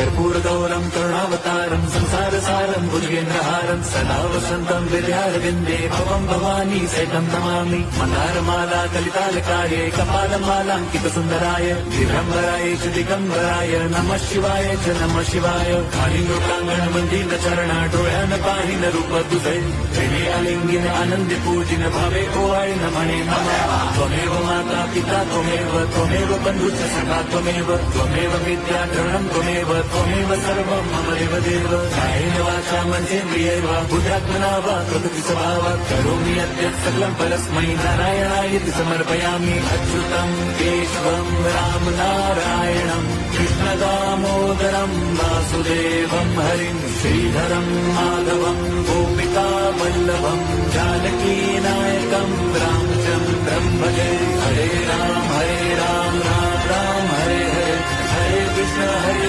कर्पूरगौरं करुणावतारं संसारसारं भुजगेन्द्रहारं सदा वसन्तं विद्यारविन्दे भवं भवानी सहितं नमामि। मन्दारमाला कलितालकाये कपालमालाङ्कितसुन्दराय दिगम्बराय च दिगम्बराय नमः शिवाय च नमः शिवाय। कालिङ्गोटाङ्गण मन्दिर चरण डोळ्यान पाहिन रूप तुझे प्रेमे अलिंगिन आनंदी पूजिन भावे ओवाळी नमणे नमः। त्वमेव माता पिता त्वमेव बन्धुश्च सखा त्वमेव विद्या द्रवणं त्वमेव सर्वं मम देव। कायेन वाचा मनसेन्द्रियैर्व बुद्ध्यात्मना वा प्रकृति स्वभावात् करोमि यद्यत् सकलं परस्मै नारायणायेति समर्पयामि। अच्युतं केशवं राम नारायणं कृष्णदामोदरं वासुदेवं हरिं श्रीधरं माधवं गोपिका वल्लभं जानकीनायकं रामचन्द्रं भजे। हरे राम राम राम हरे हरे, हरे कृष्ण हरे